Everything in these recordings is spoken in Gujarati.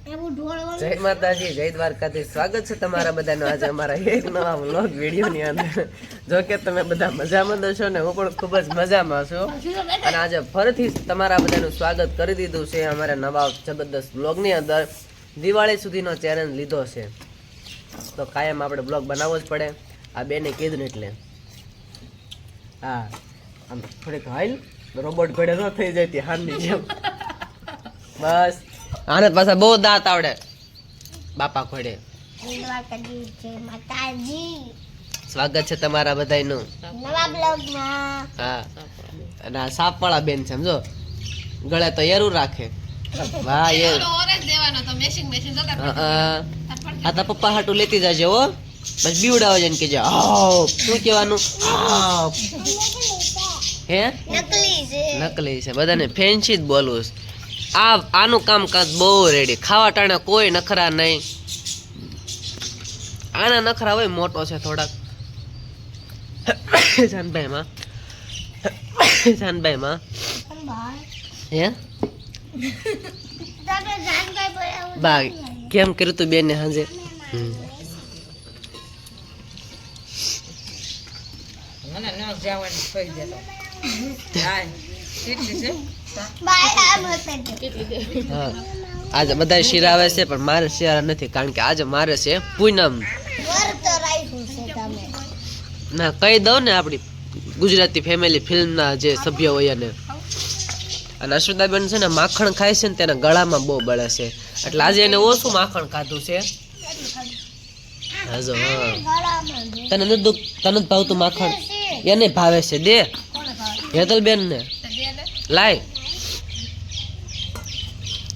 જય માતાજી, જય દ્વારકાથી. સ્વાગત છે તમારા બધાનો આજે અમારા એક નવા વ્લોગ વિડીયોની અંદર. જો કે તમે બધા મજામાં દશો ને હું પણ ખૂબ જ મજામાં છું. અને આજે ફરીથી તમારા બધાનું સ્વાગત કરી દીધું છે અમારા નવા જબરદસ્ત વ્લોગની અંદર. દિવાળી સુધીનો ચેલેન્જ લીધો છે તો કાયમ આપણે બ્લોગ બનાવવો જ પડે. આ બેને કીધું એટલે હા આમ થોડીક હાઈલ રોબોટ ઘોડે ન થઈ જાય તે હારની જેમ. બસ આને પાછા બહુ દાંત આવડે બાપા ઘોડે. સ્વાગત છે તમારા બધાયનું નવા બ્લોગમાં. હા અને આ સાપવાળા બેન છે સમજો, ગળે તો એરું રાખે. વાહ એ આ તા પપ્પા હાટું લેતી જાજે હો. બસ બીવડાવો છે ને કે જે શું કહેવાનું હે નકલી છે બધાને ફેન્સી જ બોલવું. આનું કામકાજ બહુ રેડી. ખાવા ટાણે કોઈ નખરા નહીં. આના નખરા હોય મોટો છે થોડાક. જાનભાઈ માં હે બા કેમ કર્યું તું બેન ને હાજે? આજે બધા શિરાવે છે પણ મારે શિયાળા નથી, કારણ કે આજે મારે છે પૂનમ. ના કહી દઉં ને આપડી ગુજરાતી ફેમિલી ફિલ્મના જે સભ્ય હોય એને. અને અશ્વિતાબેન છે ને માખણ ખાય છે ને તેના ગળામાં બહુ બળે છે, એટલે આજે એને ઓછું માખણ ખાધું છે. હાજો તને નથી ભાવતું માખણ? એને ભાવે છે. દે હેતલબેન ને લાય.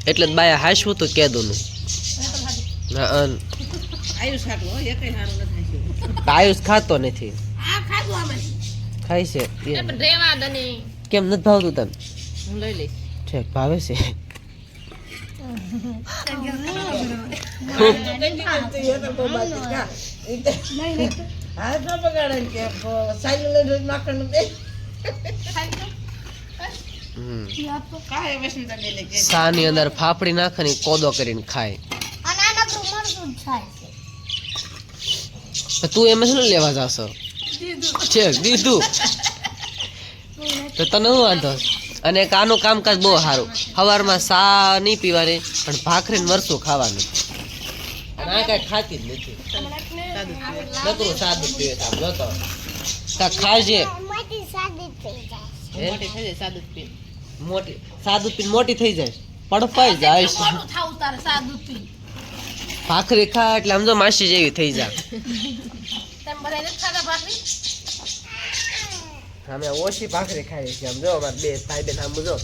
એટલે બાયા હાસવું તો કેદું નું. આયુષ ખાતો નથી. ખાય છે કેમ નથી ભાવતું તને? ઠીક ભાવે છે. સાની અંદર ફાફડી નાખે ને કોદો કરીને ખાય. તું એમ શું લેવા જાશો? છે દીધું તો તને શું વાંધો? અને આનું કામકાજ બહુ સારું. સવારમાં સા નહીં પીવાની પણ ભાખરીને મરચું ખાવાનું. અને આ કઈ ખાતી જ નથી, નકરું સાદું પીવે. જોતો ખાજે મોટી સાદું પીને મોટી થઈ જાય, પડપાઈ જાય. ભાખરી ખા એટલે આમ જો માસી જેવી થઈ જાય. અમે ઓછી ભાખરી ખાઈએ છીએ. આમ જો અમારે બે ભાઈ બેન આમ જો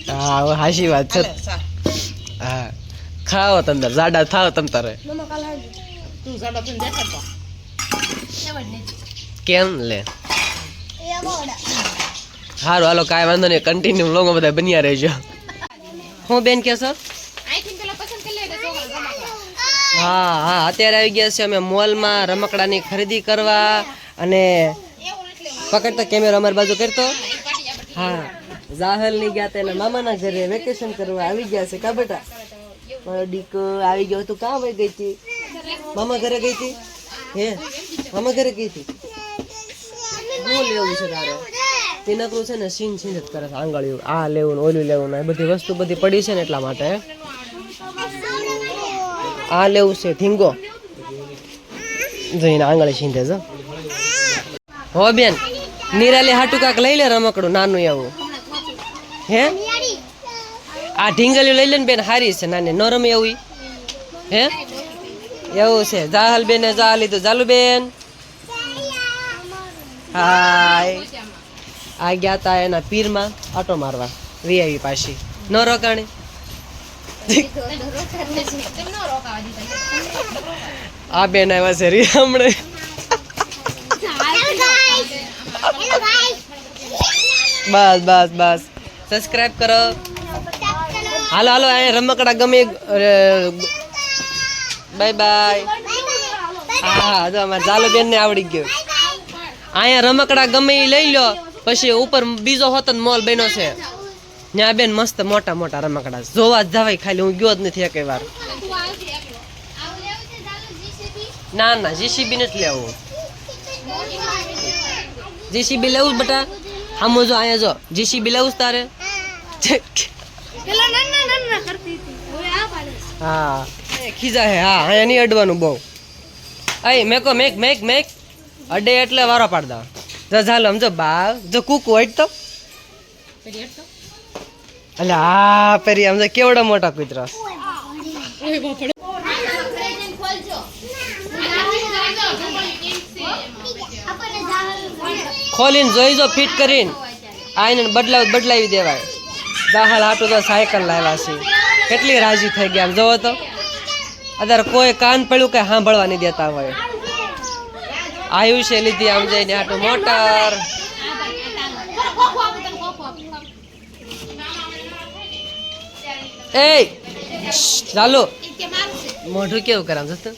હા હાશી વાત છે. હા ખાઓ તમે જાડા થાવ તમ તારે. કેમ લે સારું હાલો કાંઈ વાંધો નહીં. કન્ટિન્યુ લોકો બધા બન્યા રહેજો. હું બેન કેશો? હા હા અત્યારે આવી ગયા છે અમે મોલમાં રમકડાની ખરીદી કરવા. અને પકડતો કેમેરો અમારી બાજુ કરતો. હા જાહલ ની ગયા એના મામાના ઘરે વેકેશન કરવા આવી ગયા છે. કા બેટા મારો દીકો આવી ગયો. તું કાં વહી ગઈ હતી? મામા ઘરે ગઈ હતી? હે મામા ઘરે ગઈ હતી? શું લેવું છે તારે? તે નકરું છે ને સીન સીન જ કરે છે. આંગળીયું આ લેવું ને ઓલું લેવું ને એ બધી વસ્તુ બધી પડી છે ને એટલા માટે. આ લેવું છે ધીંગો જોઈને આંગળી સીંધે છે. હો બેન નિરાલી હાટું કાક લઈ લે રમકડું નાનું એવું. હે આ ઢીંગલીઓ લઈ લે ને બેન, હારી છે નાની નરમ એવું. હે એવું છે. જાહલ બેન જા લીધું. જાલુ બેન હાય આ ગયા તા એના પીરમાં આટો મારવા. વીઆઈ પાછી ન રોકાણી. આ બેન આવ્યા છે રી હમણે. બસ બસ બસ સબસ્ક્રાઇબ કરો. હાલો હાલો અહીંયા રમકડા ગમે. Bye bye. હા જો અમારે ઝાલુ બેન ને આવડી ગયું. અહીંયા રમકડા ગમે એ લઈ લો, પછી ઉપર બીજો હોતન મોલ બન્યો છે ત્યાં બેન મસ્ત મોટા મોટા રમકડા જોવા જ જવાય, ખાલી હું ગયો જ નથી એક વાર. ના ના જીસીબી નથી લેવું. જીસીબી લેવું બેટા? આમ જો અહીંયા જો જીસીબી લેવું તારે? હા ખીજા હે. હા અહીંયા નહીં અડવાનું બહુ. અય મેકો મેક મેક મેક અડે એટલે વારો પાડતા. જો ચાલો સમજો બા જો કૂકુ હટ તો એટલે હા પેરી સમજો કેવડો મોટા કૂતરા. ખોલીને જોઈ જો ફિટ કરીને આઈને બદલાવી દેવાય. દાખલ હાટું તો સાયકલ લાવ્યા છે, કેટલી રાજી થઈ ગયા આમ જોવો તો. અત્યારે કોઈ કાન પડ્યું કઈ સાંભળવા નહીં દેતા હોય. આયુષ્ય લીધી આમ જઈને હાટું મોટર. એ ચાલો મોઢું કેવું કરે આમ જતો.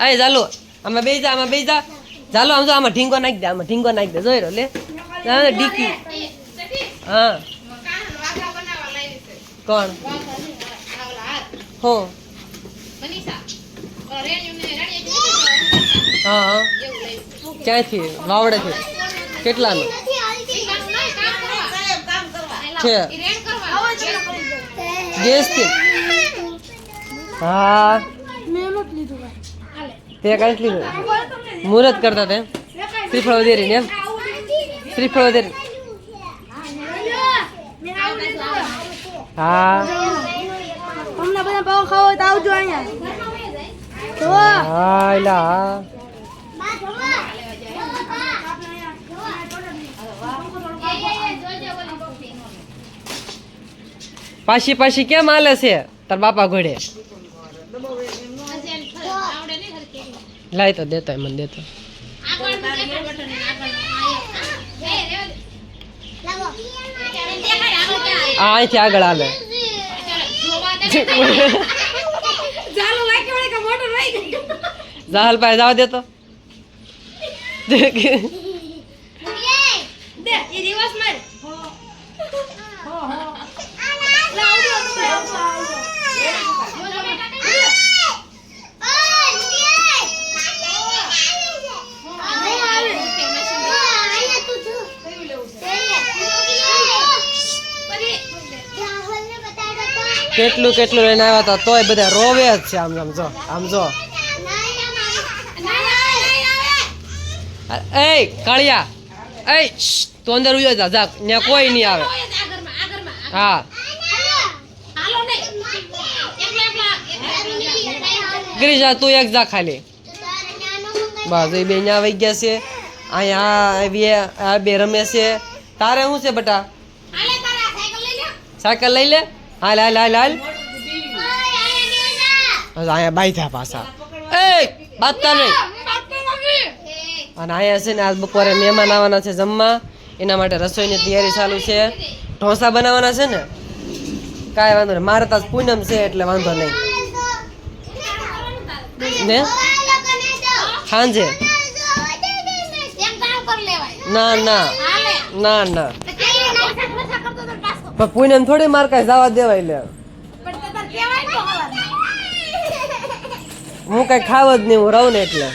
એ ચાલો આમાં બેસી જા, આમાં બેસી જા. ચાલો આમ જો આમાં ઢીંગો નાખી દે, આમાં ઢીંગો નાખી દે. જોઈ લો લે ડીકી. હા કોણ હો? હા હા ક્યાંથી? વાવડેથી. કેટલાનું છે? ગેસથી? હા તે કાંઈ લીધું? મુહૂર્ત કરતા તે શ્રીફળ વધેરી ને? એમ શ્રીફળ વધેરી. હા તમને બધા પાવ ખાવો હોય તો આવજો અહીંયા. હા એલા પાછી પાછી કેમ હાલે છે તાર બાપા ઘોડે? લાય તો દેતો મને દેતો. અહીંથી આગળ હાલે. જાહલ પાસે જવા દેતો. કેટલું કેટલું લઈને આવ્યા હતા તોય બધા રોવે જ છે. આમ આમ જો આમ જો. એ કાળિયા એ તું અંદર ઉયો જા જા, ત્યાં કોઈ નહીં આવે. હા ગિરિજા તું એક જા ખાલી. બસ એ બે ત્યાં વહી ગયા છે. અહીંયા આ બે રમે છે. તારે શું છે બેટા? સાયકલ લઈ લે. હાલ હાલ હાલ હાલ. અહીંયા બાઈધા પાછા. એ બાતતા નહીં. અને અહીંયા છે ને આજ બપોરે મહેમાન આવવાના છે જમવા, એના માટે રસોઈની તૈયારી ચાલુ છે. ઢોસા બનાવવાના છે ને? કાંઈ વાંધો નહીં, મારે તો પૂનમ છે એટલે વાંધો નહીં ને. સાંજે ના ના ના ના પૂનમ થોડી માર કાંઈ જવા દેવાય. લે હું કઈ ખાવ જ નહીં, હું રહું ને એટલે.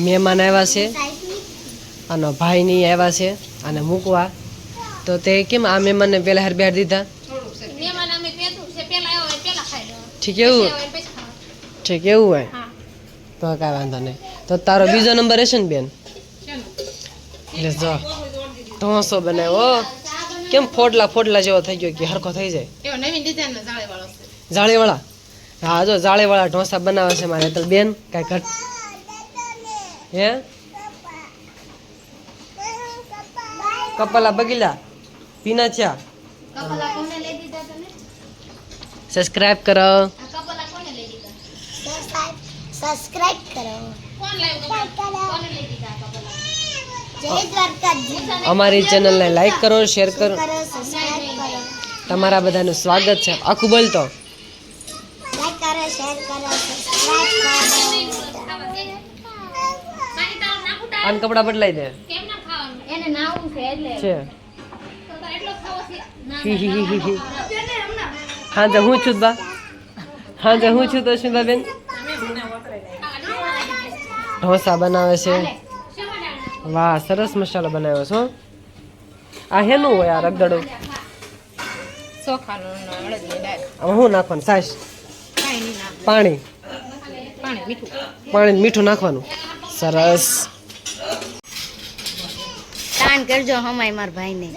મહેમાન આવ્યા છે અને ભાઈ ની આવ્યા છે અને મૂકવા. તો તે કેમ આ મહેમાનને પેલા હાર બેહાડી દીધા? ઠીક એવું ઠીક એવું હોય તો કાંઈ વાંધો નહીં. તો તારો બીજો નંબર હશે ને બેન? એટલે જો ઢોસો બનાવ્યો. કેમ ફોડલા ફોડલા જેવો થઈ ગયો કે હરખો થઈ જાય? જાળીવાળા? હા જો જાળીવાળા ઢોસા બનાવે છે મારે તો બેન. કાંઈ ઘટ હે કપલા બગીલા પીના છે. સબસ્ક્રાઇબ કરો. સબસ્ક્રાઇબ કરો. અમારી ચેનલને લાઈક કરો, શેર કરો. તમારા બધાનું સ્વાગત છે. આખું બોલતો શેર કરો સબસ્ક્રાઇબ કરો આન કપડા બદલાઈ દે એને નાવું છે એટલે છે હાંજે હું છું બા હાંજે હું છું તો શું બેન ઢોસા બનાવે છે વાહ સરસ મસાલો બનાવ્યો છો આ હેનું હોય આ રગદડું આમાં શું નાખવાનું સાસ પાણી પાણી મીઠું નાખવાનું સરસ તાન કરજો હમાય માર ભાઈને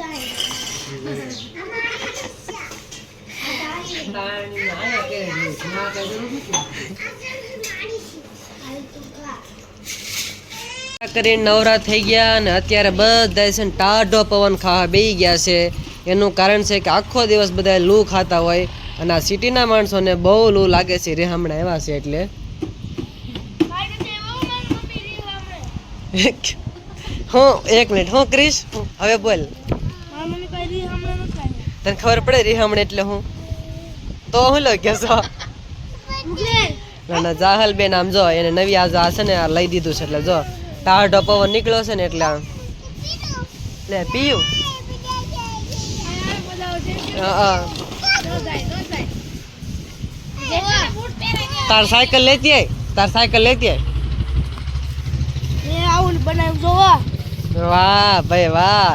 કરીને નવરા થઈ ગયા અને અત્યારે બધા છે ને ટાઢો પવન ખાવા બેસી ગયા છે એનું કારણ છે કે આખો દિવસ બધા લૂ ખાતા હોય અને આ સિટીના માણસોને બહુ લૂ લાગે છે રે હમણાં એવા છે એટલે હું એક મિનિટ હું ક્રિશ હવે બોલ તને ખબર પડે રીહમણ એટલે હું તો હું લઈ ગયો છો ના જાહલ બેન આમ જો એને નવી આ છે ને આ લઈ દીધું છે એટલે જો ટાઢો પવન નીકળ્યો છે ને એટલે આમ લે પીયું તાર સાયકલ લેતી આય વાહ ભાઈ વાહ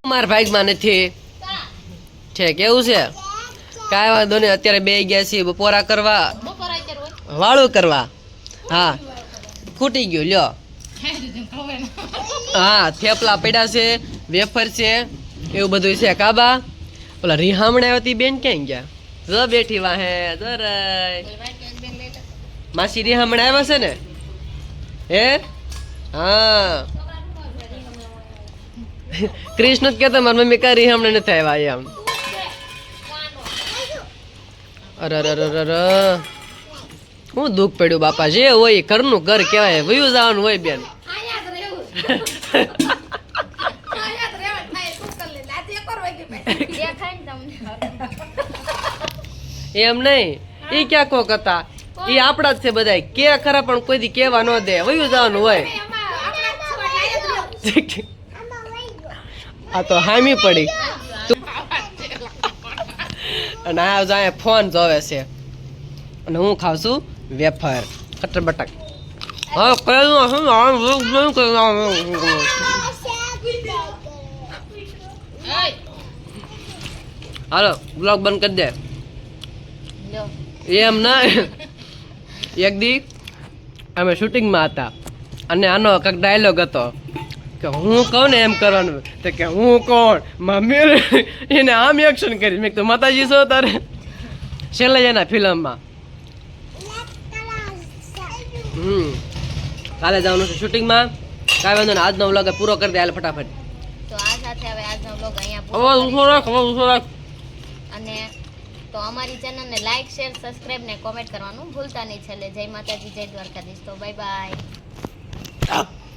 માર ભાગમાં નથી છે કેવું છે કાંઈ વાંધો નહીં અત્યારે બે ગયા છીએ બપોરા કરવા વાળું કરવા હા ખૂટી ગયું લ્યો હા થેપલા પડ્યા છે વેફર છે એવું બધું છે કાબા ઓલા રીહામણે હતી બેન ક્યાં ગયા જો બેઠી વાહે દરાય માસી રીહામણે આવ્યા છે ને હે હા કૃષ્ણ જ કહેતો મારી મમ્મી કા રીહામણે નથી આવ્યા એમ અરે હું દુઃખ પડ્યું બાપા જે હોય ઘરનું ઘર કહેવાય વયું જવાનું હોય બેન એમ નહીં એ ક્યાં કોક હતા એ આપણા જ છે બધા કે ખરા પણ કોઈ દી કેવા ન દે વયું જવાનું હોય આ તો હામી પડી અને આ જાય ફોન જોવે છે અને હું ખાવ છું વેફર કટર બટક હા હાલો બ્લોગ બંધ કરી દે એમ ના એક દી અમે શૂટિંગમાં હતા અને આનો કંઈક ડાયલોગ હતો કે હું કહું ને એમ કરવાનું તો કે હું કોણ મમ્મી એને આમ એક્શન કરી મેં તો માતાજી છો તારે છેલ્લે એના ફિલ્મમાં કાલે જવાનું છે શૂટિંગમાં કાંઈ વાંધો ને આજનો વ્લોગ પૂરો કરી દે હાલ ફટાફટ તો આ સાથે હવે આજનો વ્લોગ અહીંયા પૂરો અને તો અમારી ચેનલને લાઈક શેર સબસ્ક્રાઇબ ને કોમેન્ટ કરવાનું ભૂલતા નહીં છેલ્લે જય માતાજી જય દ્વારકાધીશ તો બાય બાય